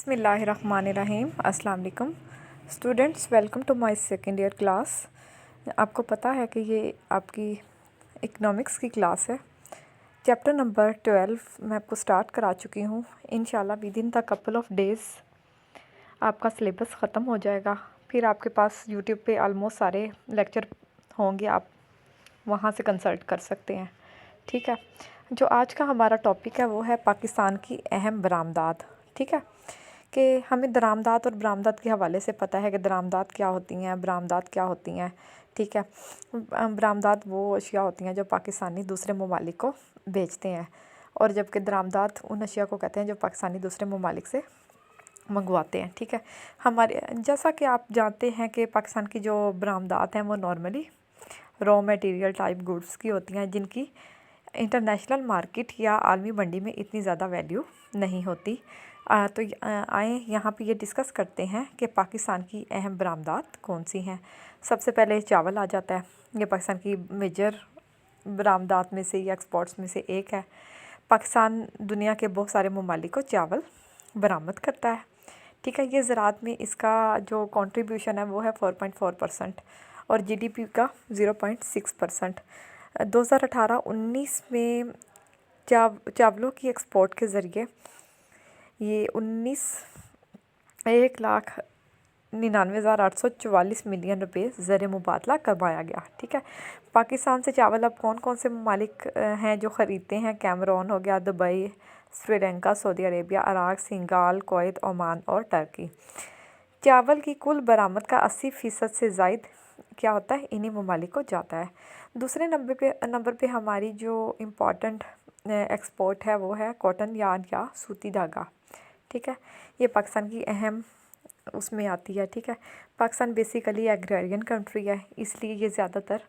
बिस्मिल्लाहिर्रहमानिर्रहीम। अस्सलाम वालेकुम students, welcome to my second year class. आपको पता है कि ये आपकी इकनॉमिक्स की क्लास है। चैप्टर नंबर 12 मैं आपको स्टार्ट करा चुकी हूँ। इंशाल्लाह with in the couple of days आपका सिलेबस ख़त्म हो जाएगा। फिर आपके पास यूट्यूब पे ऑलमोस्ट सारे लेक्चर होंगे, आप वहाँ से कंसल्ट कर सकते हैं। ठीक है, जो आज का हमारा टॉपिक है वो है पाकिस्तान की अहम बरामदात। ठीक है, कि हमें दरामदात और बरामदात के हवाले से पता है कि दरामदात क्या होती हैं, बरामदात क्या होती हैं। ठीक है, बरामदात वो अशिया होती हैं जो पाकिस्तानी दूसरे ममालिक को बेचते हैं, और जबकि दरामदात उन अशिया को कहते हैं जो पाकिस्तानी दूसरे ममालिक से मंगवाते हैं। ठीक है, हमारे जैसा कि आप जानते हैं कि पाकिस्तान की जो बरामदात हैं वो normally raw material type goods की होती हैं, जिनकी इंटरनेशनल मार्केट या आलमी मंडी में इतनी ज़्यादा वैल्यू नहीं होती। तो आए यहाँ पे ये डिस्कस करते हैं कि पाकिस्तान की अहम बरामदात कौन सी हैं। सबसे पहले चावल आ जाता है। ये पाकिस्तान की मेजर बरामदात में से या एक्सपोर्ट्स में से एक है। पाकिस्तान दुनिया के बहुत सारे ममालिक को चावल बरामद करता है। ठीक है, ये ज़राअत में इसका जो कंट्रीब्यूशन है वो है 4.4% और जीडीपी का 0.6%। 2018-19 में चावलों की एक्सपोर्ट के ज़रिए ये 1,99,844 मिलियन रुपए ज़र मुबादला करवाया गया। ठीक है, पाकिस्तान से चावल अब कौन कौन से ममालिक हैं जो ख़रीदते हैं? कैमरून हो गया, Dubai, Sri Lanka, Saudi Arabia, Iraq, सिंगाल, कुवैत, ओमान और टर्की। चावल की कुल बरामद का 80% से ज़ायद क्या होता है, इन्हीं ममालिक को जाता है। दूसरे नंबर पे हमारी जो इम्पोर्टेंट एक्सपोर्ट है वो है कॉटन यार्न या सूती धागा। ठीक है, ये पाकिस्तान की अहम उसमें आती है। ठीक है, पाकिस्तान बेसिकली एग्रेरियन कंट्री है, इसलिए ये ज़्यादातर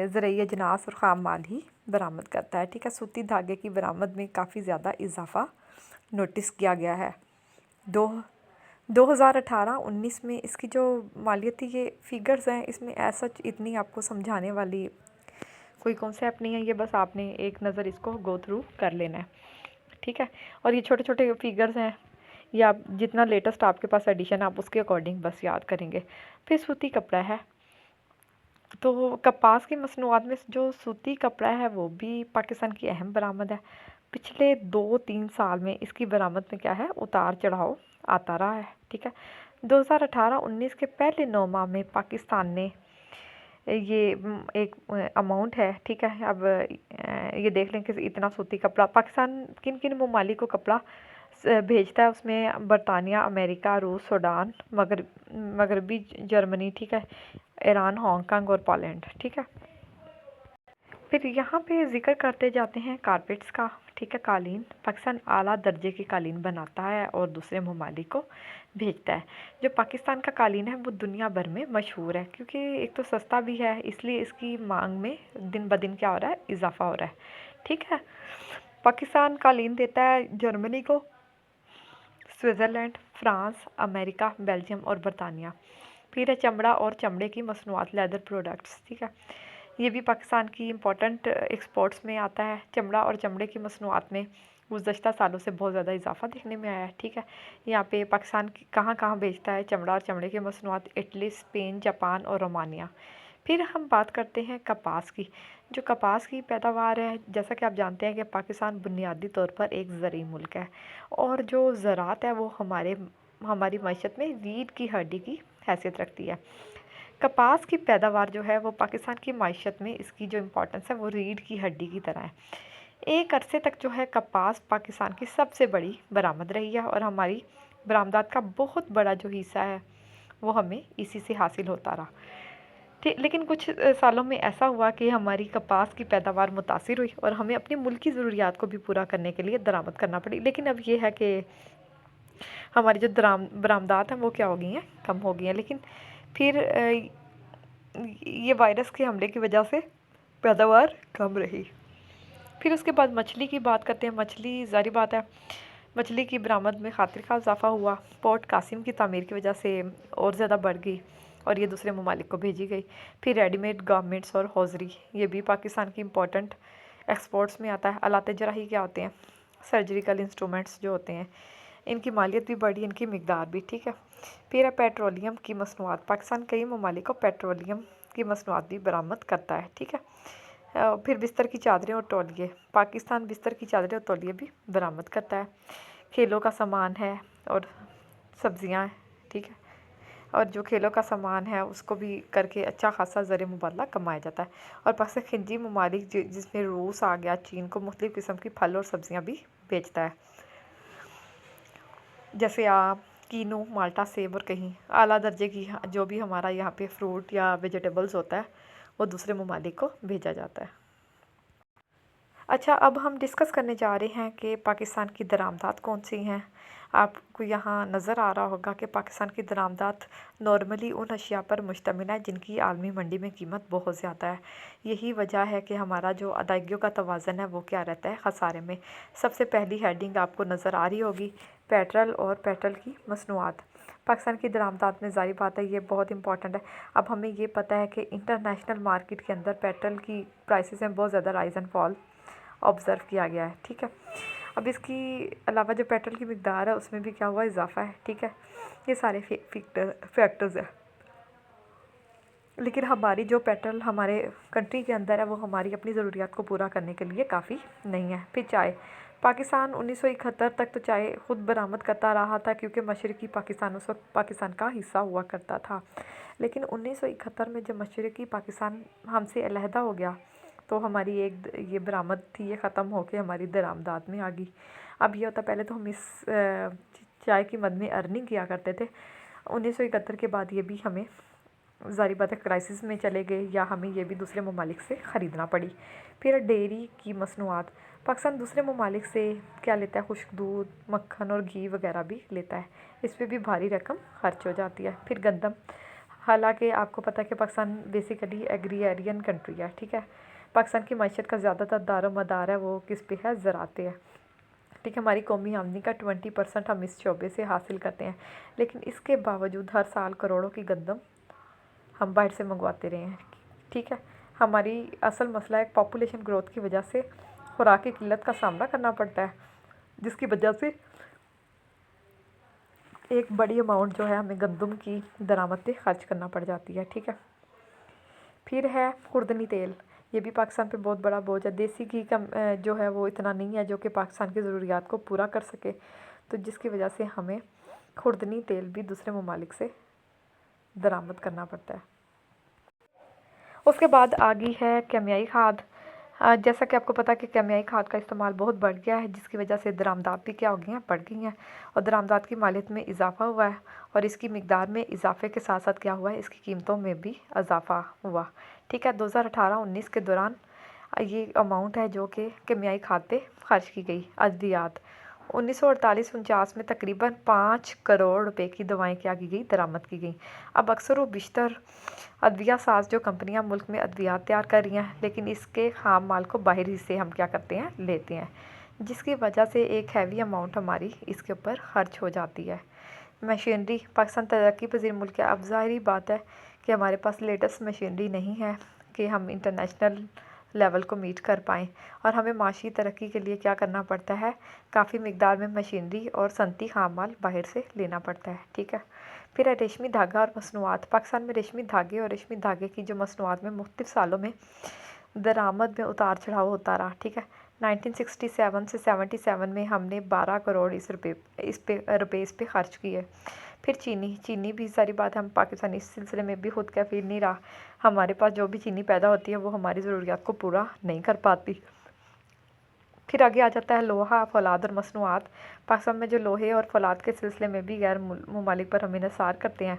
ज़रिए अजनास और ख़ाम माल ही बरामद करता है। ठीक है, सूती धागे की बरामद में काफ़ी ज़्यादा इजाफ़ा नोटिस किया गया है। 2018-19 में इसकी जो मालियती ये फ़िगर्स हैं, इसमें ऐसा इतनी आपको समझाने वाली कोई कॉन्सेप्ट नहीं है। ये बस आपने एक नज़र इसको गो थ्रू कर लेना है। ठीक है, और ये छोटे छोटे फिगर्स हैं, ये आप जितना लेटेस्ट आपके पास एडिशन आप उसके अकॉर्डिंग बस याद करेंगे। फिर सूती कपड़ा है, तो कपास की मसनूआत में जो सूती कपड़ा है वो भी पाकिस्तान की अहम बरामद है। पिछले 2-3 साल में इसकी बरामद में क्या है, उतार चढ़ाव आता रहा है। ठीक है, 2018-19 के पहले 9 माह में पाकिस्तान ने ये एक अमाउंट है। ठीक है, अब ये देख लें कि इतना सूती कपड़ा पाकिस्तान किन किन ममालिक को कपड़ा भेजता है। उसमें बरतानिया, अमेरिका, रूस, सूडान, मगरबी जर्मनी, ठीक है, ईरान, हांगकांग और पोलैंड। ठीक है, फिर यहाँ पे ज़िक्र करते जाते हैं कारपेट्स का। ठीक है, कालीन, पाकिस्तान आला दर्जे की कालीन बनाता है और दूसरे ममालिक को भेजता है। जो पाकिस्तान का कालीन है वो दुनिया भर में मशहूर है, क्योंकि एक तो सस्ता भी है, इसलिए इसकी मांग में दिन ब दिन क्या हो रहा है, इजाफा हो रहा है। ठीक है, पाकिस्तान कालीन देता है जर्मनी को, स्विट्ज़रलैंड, फ्रांस, अमेरिका, बेल्जियम और बरतानिया। फिर है चमड़ा और चमड़े की मसनूआत, लेदर प्रोडक्ट्स। ठीक है, ये भी पाकिस्तान की इम्पोर्टेंट एक्सपोर्ट्स में आता है। चमड़ा और चमड़े की मसनूआत में गुज़श्ता सालों से बहुत ज़्यादा इजाफा देखने में आया है। ठीक है, यहाँ पे पाकिस्तान कहाँ कहाँ बेचता है चमड़ा और चमड़े की मसनूआत? इटली, स्पेन, जापान और रोमानिया। फिर हम बात करते हैं कपास की। जो कपास की पैदावार है, जैसा कि आप जानते हैं कि पाकिस्तान बुनियादी तौर पर एक ज़रूरी मुल्क है, और जो ज़राअत है वो हमारी मईशत में रीढ़ की हड्डी की हैसियत रखती है। कपास की पैदावार जो है वो पाकिस्तान की मईशत में इसकी जो इम्पोर्टेंस है वो रीढ़ की हड्डी की तरह है। एक अरसे तक जो है कपास पाकिस्तान की सबसे बड़ी बरामद रही है, और हमारी बरामदात का बहुत बड़ा जो हिस्सा है वो हमें इसी से हासिल होता रहा। ठीक, लेकिन कुछ सालों में ऐसा हुआ कि हमारी कपास की पैदावार मुतासिर हुई और हमें अपनी मुल्की ज़रूरियात को भी पूरा करने के लिए दरामद करना पड़ी। लेकिन अब ये है कि हमारी जो बरामदात हैं वो क्या हो गई हैं, कम हो गई हैं। लेकिन फिर ये वायरस के हमले की वजह से पैदावार कम रही। फिर उसके बाद मछली की बात करते हैं। मछली ज़ाहिर बात है, मछली की बरामद में खातिर का इजाफा हुआ। पोर्ट कासिम की तामीर की वजह से और ज़्यादा बढ़ गई और ये दूसरे ममालिक को भेजी गई। फिर रेडीमेड गारमेंट्स और हौजरी, ये भी पाकिस्तान की इम्पोर्टेंट एक्सपोर्ट्स में आता है। आलात जराही क्या होते हैं? सर्जिकल इंस्ट्रूमेंट्स जो होते हैं, इनकी मालियत भी बढ़ी, इनकी मिकदार भी, ठीक है। फिर है पेट्रोलियम की मसनूआत। पाकिस्तान कई ममालिक को पेट्रोलियम की मसनूआत भी बरामद करता है, ठीक है। फिर बिस्तर की चादरें और तौलिए। पाकिस्तान बिस्तर की चादरें और तौलिए भी बरामद करता है। खेलों का सामान है और सब्जियां, ठीक है। और जो खेलों का सामान है उसको भी करके अच्छा खासा ज़र मुबादला कमाया जाता है। और पाकिस्तान खिंजी ममालिक जिसमें रूस आ गया, चीन को मुख्तलिफ़ किस्म की फल और सब्जियां भी बेचता है, जैसे आम, कीनू, माल्टा, सेब और कहीं आला दर्जे की जो भी हमारा यहाँ पे फ्रूट या वेजिटेबल्स होता है वो दूसरे ममालिक को भेजा जाता है। अच्छा, अब हम डिस्कस करने जा रहे हैं कि पाकिस्तान की दरामदात कौन सी हैं। आपको यहाँ नज़र आ रहा होगा कि पाकिस्तान की दरामदात नॉर्मली उन अशिया पर मुश्तमिल है जिनकी आलमी मंडी में कीमत बहुत ज़्यादा है। यही वजह है कि हमारा जो अदायगियों का तवाज़न है वो क्या रहता है, ख़सारे में। सबसे पहली हेडिंग आपको नज़र आ रही होगी, पेट्रोल और पेट्रोल की मसनूआत। पाकिस्तान की दरामदात में ज़ाहिर बात है ये बहुत इंपॉर्टेंट है। अब हमें ये पता है कि इंटरनेशनल मार्केट के अंदर पेट्रोल की प्राइसेस में बहुत ज़्यादा राइज़ एंड फॉल ऑब्ज़र्व किया गया है, ठीक है। अब इसकी अलावा जो पेट्रोल की मिकदार है उसमें भी क्या हुआ, इजाफा है, ठीक है। ये सारे फैक्टर्स हैं। लेकिन हमारी जो पेट्रोल हमारे कंट्री के अंदर है वो हमारी अपनी ज़रूरियात को पूरा करने के लिए काफ़ी नहीं है। फिर चाय। पाकिस्तान 1971 तक तो चाय ख़ुद बरामद करता रहा था क्योंकि मशरक़ी पाकिस्तान उस वक्त पाकिस्तान का हिस्सा हुआ करता था। लेकिन 1971 में जब मशरक़ी पाकिस्तान हमसे अलहदा हो गया तो हमारी एक ये बरामद थी, ये ख़त्म होकर हमारी दरामदात में आ गई। अब ये होता, पहले तो हम इस चाय की मद में अर्निंग किया करते थे। 1971 के बाद ये भी हमें ज़ाहिर बात है क्राइसिस में चले गए या हमें ये भी दूसरे ममालिक से ख़रीदना पड़ी। फिर डेयरी की मसनूआत। पाकिस्तान दूसरे ममालिक से क्या लेता है, खुश्क दूध, मक्खन और घी वगैरह भी लेता है। इस पर भी भारी रकम खर्च हो जाती है। फिर गंदम। हालांकि आपको पता है कि पाकिस्तान बेसिकली एग्रीरियन कंट्री है, ठीक है। पाकिस्तान की मईशत का ज़्यादातर दारोमदार है वो किस पे है, ज़राअत है, ठीक है। हमारी कौमी आमदनी का 20% हम इस शोबे से हासिल करते हैं। लेकिन इसके बावजूद हर साल करोड़ों की गंदम हम बाहर से मंगवाते रहे हैं, ठीक है। हमारी असल मसला है पॉपुलेशन ग्रोथ की वजह से खुराक की किल्लत का सामना करना पड़ता है, जिसकी वजह से एक बड़ी अमाउंट जो है हमें गंदम की दरामद पे खर्च करना पड़ जाती है, ठीक है। फिर है खुर्दनी तेल। ये भी पाकिस्तान पे बहुत बड़ा बोझ है। देसी घी का जो है वो इतना नहीं है जो कि पाकिस्तान की ज़रूरियात को पूरा कर सके, तो जिसकी वजह से हमें खुर्दनी तेल भी दूसरे ममालिक से दरामद करना पड़ता है। उसके बाद आ गई है केमियाई खाद। जैसा कि आपको पता है कि केमियाई खाद का इस्तेमाल बहुत बढ़ गया है, जिसकी वजह से दरामदात भी क्या हो गई हैं, बढ़ गई हैं। और दरामदात की मालियत में इजाफा हुआ है और इसकी मिकदार में इजाफे के साथ साथ क्या हुआ है, इसकी कीमतों में भी इजाफा हुआ, ठीक है। 2018-19 के दौरान ये अमाउंट है जो कि केमियाई खाद पे खर्च की गई। अद्वियात। 1948-49 में तकरीबन 5 करोड़ रुपए की दवाएं क्या की गई, दरामद की गई। अब अक्सर व बिश्तर अद्विया साज जो कंपनियां मुल्क में अद्वियात तैयार कर रही हैं, लेकिन इसके खाम माल को बाहरी से हम क्या करते हैं, लेते हैं, जिसकी वजह से एक हैवी अमाउंट हमारी इसके ऊपर खर्च हो जाती है। मशीनरी। पाकिस्तान तरक्की पजीर मुल्क है। अब ज़ाहिरी बात है कि हमारे पास लेटेस्ट मशीनरी नहीं है कि हम इंटरनेशनल लेवल को मीट कर पाएँ, और हमें माशी तरक्की के लिए क्या करना पड़ता है, काफ़ी मिकदार में मशीनरी और सनती खाम माल बाहर से लेना पड़ता है, ठीक है। फिर है रेशमी धागा और मसनूआत। पाकिस्तान में रेशमी धागे और रेशमी धागे की जो मसनूआत में मुख्तलिफ सालों में दरामद में उतार चढ़ाव होता रहा, ठीक है। 1967 से 77 में हमने 12 करोड़ इस रुपये इस पे खर्च किए। फिर चीनी भी सारी बात है, हम पाकिस्तान इस सिलसिले में भी खुद कैफिल नहीं रहा। हमारे पास जो भी चीनी पैदा होती है वो हमारी ज़रूरियात को पूरा नहीं कर पाती। फिर आगे आ जाता है लोहा, फौलाद और मसनूआत। पाकिस्तान में जो लोहे और फौलाद के सिलसिले में भी गैर ममालिक पर हम इन्हिसार करते हैं।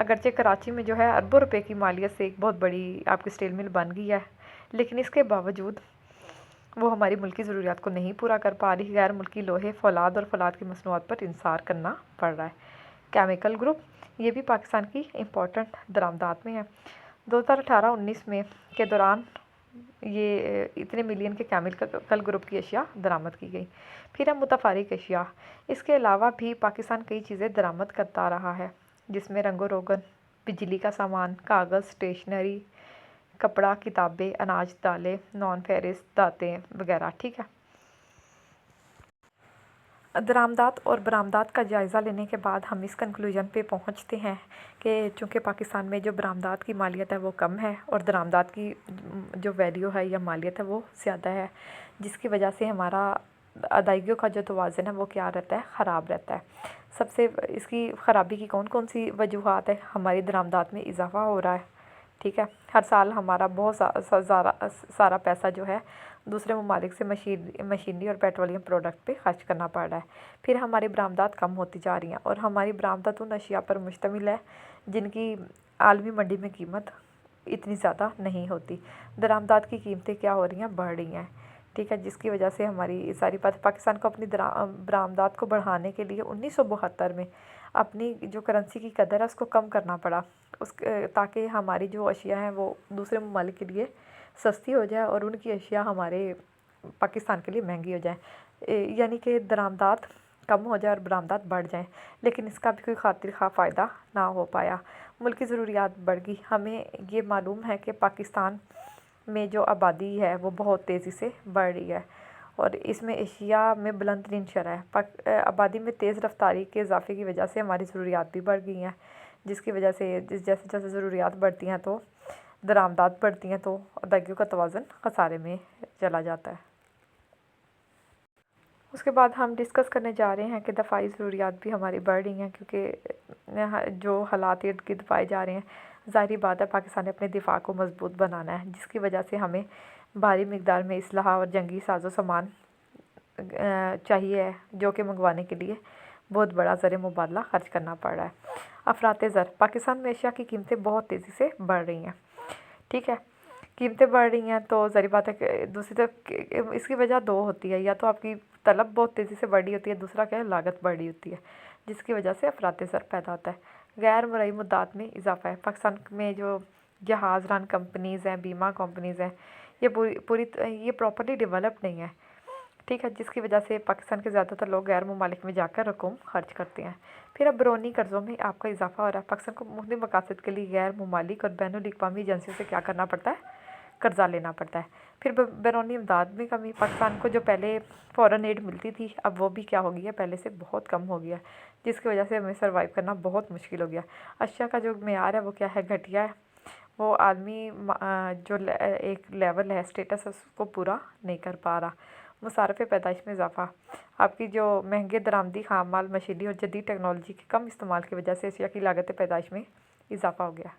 अगरचे कराची में जो है अरबों रुपए की मालियत से एक बहुत बड़ी आपकी स्टील मिल बन गई है, लेकिन इसके बावजूद वो हमारी मुल्की ज़रूरियात को नहीं पूरा कर पा रही। गैर मुल्की लोहे, फौलाद और फौलाद की मसनूआत पर इंसार करना पड़ रहा है। Chemical group. ये भी पाकिस्तान की इम्पोर्टेंट दरामदात में है। 2018-19 में के दौरान ये इतने मिलियन के केमिकल ग्रुप की अशिया दरामद की गई। फिर है मुतफारिक अशिया। इसके अलावा भी पाकिस्तान कई चीज़ें दरामद करता रहा है, जिसमें रंगो रोगन, बिजली का सामान, कागज़, स्टेशनरी, कपड़ा, किताबें, अनाज, दालें, नॉन फेरिस दातें वगैरह, ठीक है। दरामदात और बरामदात का जायज़ा लेने के बाद हम इस कंक्लूजन पे पहुंचते हैं कि चूँकि पाकिस्तान में जो बरामदात की मालियत है वो कम है और दरामदात की जो वैल्यू है या मालियत है वो ज़्यादा है, जिसकी वजह से हमारा अदायगियों का जो तवाज़ुन है वो क्या रहता है, ख़राब रहता है। सबसे इसकी ख़राबी की कौन कौन सी वजूहात है? हमारी दरामदात में इजाफ़ा हो रहा है, ठीक है। हर साल हमारा बहुत सारा पैसा जो है दूसरे ममालिक से मशीनरी और पेट्रोलियम प्रोडक्ट पे खर्च करना पड़ रहा है। फिर हमारी बरामदात कम होती जा रही हैं और हमारी बरामदात उन अशिया पर मुश्तमिल है जिनकी आलमी मंडी में कीमत इतनी ज़्यादा नहीं होती। दरामदात की कीमतें क्या हो रही हैं, बढ़ रही हैं, ठीक है, जिसकी वजह से हमारी सारी बात पाकिस्तान को अपनी बरामदात को बढ़ाने के लिए 1972 में अपनी जो करेंसी की कदर है उसको कम करना पड़ा, उस ताकि हमारी जो अशिया हैं वो दूसरे ममालिक के लिए सस्ती हो जाए और उनकी अशिया हमारे पाकिस्तान के लिए महंगी हो जाए, यानी कि दरामदात कम हो जाए और बरामदात बढ़ जाए। लेकिन इसका भी कोई खातिर खा फ़ायदा ना हो पाया। मुल्क की ज़रूरियात बढ़ गई। हमें ये मालूम है कि पाकिस्तान में जो आबादी है वो बहुत तेज़ी से बढ़ रही है और इसमें एशिया में बुलंद तरीन शरह है। आबादी में तेज़ रफ्तारी के इजाफे की वजह से हमारी ज़रूरियात भी बढ़ गई हैं, जिसकी वजह से जैसे जैसे ज़रूरियात बढ़ती हैं तो दरामदात बढ़ती हैं, तो अदायगियों का तवाज़ुन खसारे में चला जाता है। उसके बाद हम डिस्कस करने जा रहे हैं कि दफ़ाई ज़रूरियात भी हमारी बढ़ रही हैं, क्योंकि जो हालात इर्द गिर्द पाए जा रहे हैं, ज़ाहिर बात है पाकिस्तान ने अपने दिफा को मजबूत बनाना है, जिसकी वजह से हमें भारी मिकदार में इसलाह और जंगी साजो सामान चाहिए, जो कि मंगवाने के लिए बहुत बड़ा ज़र मुबादला खर्च करना पड़ रहा है। अफराते ज़र, पाकिस्तान में एशिया की कीमतें बहुत तेज़ी से बढ़ रही हैं, ठीक है, कीमतें बढ़ रही हैं तो ज़ाहिर बात है कि दूसरी तरफ इसकी वजह दो होती है, या तो आपकी तलब बहुत तेज़ी से बढ़ी होती है, दूसरा क्या है, लागत बढ़ी होती है, जिसकी वजह से अफराते ज़र पैदा होता है। गैर मरई मुद्दात में इजाफा है। पाकिस्तान में जो जहाज़ रान कंपनीज़ हैं, बीमा कंपनीज़ हैं, ये ये प्रॉपर्ली डेवलप नहीं है, ठीक है, जिसकी वजह से पाकिस्तान के ज़्यादातर लोग गैर ममालिक में जाकर रकूम खर्च करते हैं। फिर अब बैरूनी कर्ज़ों में आपका इजाफा हो रहा है। पाकिस्तान को मुख्तलिफ मकासद के लिए गैर ममालिक और बैनुल-अक़वामी एजेंसियों से क्या करना पड़ता है, कर्ज़ा लेना पड़ता है। फिर बैरूनी इमदाद में कमी, पाकिस्तान को जो पहले फ़ॉरेन एड मिलती थी अब वो भी क्या हो गई है, पहले से बहुत कम हो गया, जिसकी वजह से हमें सर्वाइव करना बहुत मुश्किल हो गया। अशिया का जो मेयार है वो क्या है, घटिया है, वो आलमी जो एक लेवल है, स्टेटस है, उसको पूरा नहीं कर पा रहा। मुसारफ़ पैदाइश में इजाफा, आपकी जो महंगे दरामदी खाम माल, मशीनरी और जदीद टेक्नोलॉजी के कम इस्तेमाल की वजह से एशिया की लागत पैदाइश में इजाफा हो गया,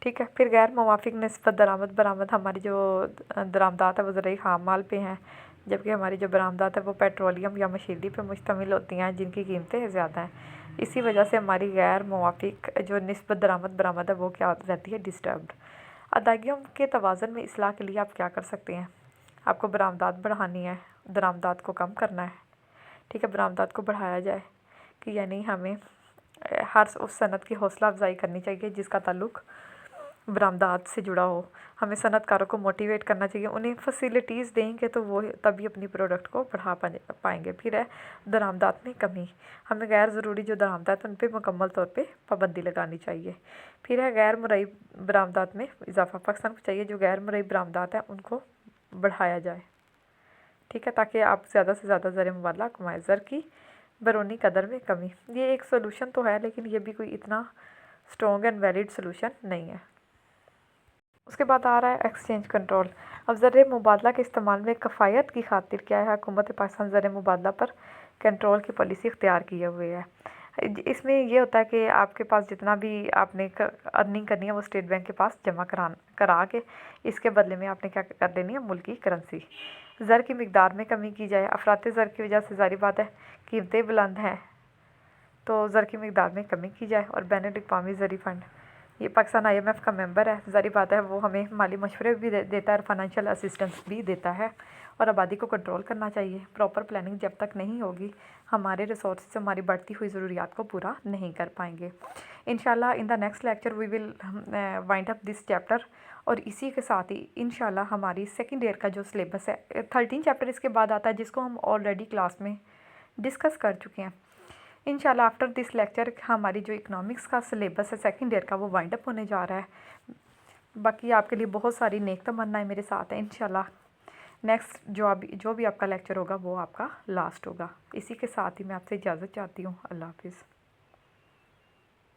ठीक है। फिर गैर मुवाफ़िक निस्बत दरामद बरामद, हमारी जो दरामदात है वो ज़रूरी खाम माल पे हैं, जबकि हमारी जो बरामदात है वो पेट्रोलियम या मशीनरी पे मुश्तमिल होती हैं, जिनकी कीमतें ज़्यादा हैं। इसी वजह से हमारी गैर मुवाफ़िक जो निस्बत दरामद बरामद है वो क्या रहती है, डिस्टर्ब्ड। अदायगियों के तवाज़ुन में इस्लाह के लिए आप क्या कर सकते हैं? आपको बरामदात बढ़ानी है, दरामदात को कम करना है, ठीक है, बरामदात को बढ़ाया जाए कि यानी हमें हर उस सनत की हौसला अफजाई करनी चाहिए जिसका ताल्लुक़ बरामदात से जुड़ा हो। हमें सनतकारों को मोटिवेट करना चाहिए, उन्हें फैसिलिटीज़ देंगे तो वो तभी अपनी प्रोडक्ट को बढ़ा पाएंगे। फिर है दरामदात में कमी, हमें गैर ज़रूरी जो दरामदात है उन पर मुकम्मल तौर पे पाबंदी लगानी चाहिए। फिर है गैर मरई बरामदात में इजाफा, पाकिस्तान को चाहिए जो गैर मरई बरामदात हैं उनको बढ़ाया जाए, ठीक है, ताकि आप ज़्यादा से ज़्यादा ज़र मुबादला कमाएँ। ज़र की बैरूनी कदर में कमी, ये एक सोल्यूशन तो है लेकिन ये भी कोई इतना स्ट्रॉन्ग एंड वैलिड सोल्यूशन नहीं है। उसके बाद आ रहा है एक्सचेंज कंट्रोल। अब ज़र मुबादला के इस्तेमाल में कफ़ायत की खातिर क्या है, हुकूमत पाकिस्तान ज़र मुबादला पर कंट्रोल की पॉलिसी इख्तियार किए हुए है। इसमें ये होता है कि आपके पास जितना भी आपने अर्निंग करनी है वो स्टेट बैंक के पास जमा करा के इसके बदले में आपने क्या कर देनी है, मुल्की करेंसी। ज़र की मिकदार में कमी की जाए, अफराते ज़र की वजह से ज़ाहिर बात है कीमतें बुलंद हैं, तो ज़र की मिकदार में कमी की जाए। और बैनुल-अक़वामी ज़री फ़ंड, ये पाकिस्तान IMF का मेंबर है, ज़ाहिर बात है वो हमें माली मशवरे भी देता है और फाइनेंशियल असिस्टेंस भी देता है। और आबादी को कंट्रोल करना चाहिए। प्रॉपर प्लानिंग जब तक नहीं होगी हमारे रिसोर्सेज हमारी बढ़ती हुई ज़रूरियात को पूरा नहीं कर पाएंगे। इंशाल्लाह in the next lecture we will wind up this chapter. और इसी के साथ ही इंशाल्लाह हमारी सेकेंड ईयर का जो सिलेबस है 13 चैप्टर इसके बाद आता है, जिसको हम ऑलरेडी क्लास में डिस्कस कर चुके हैं। इंशाल्लाह आफ्टर दिस लेक्चर हमारी जो इकोनॉमिक्स का सिलेबस है सेकेंड ईयर का वो वाइंड अप होने जा रहा है। बाकी आपके लिए बहुत सारी नेक तमन्नाएं मेरे साथ हैं। इंशाल्लाह नेक्स्ट जो भी आपका लेक्चर होगा वो आपका लास्ट होगा। इसी के साथ ही मैं आपसे इजाज़त चाहती हूँ। अल्लाह हाफ़िज़।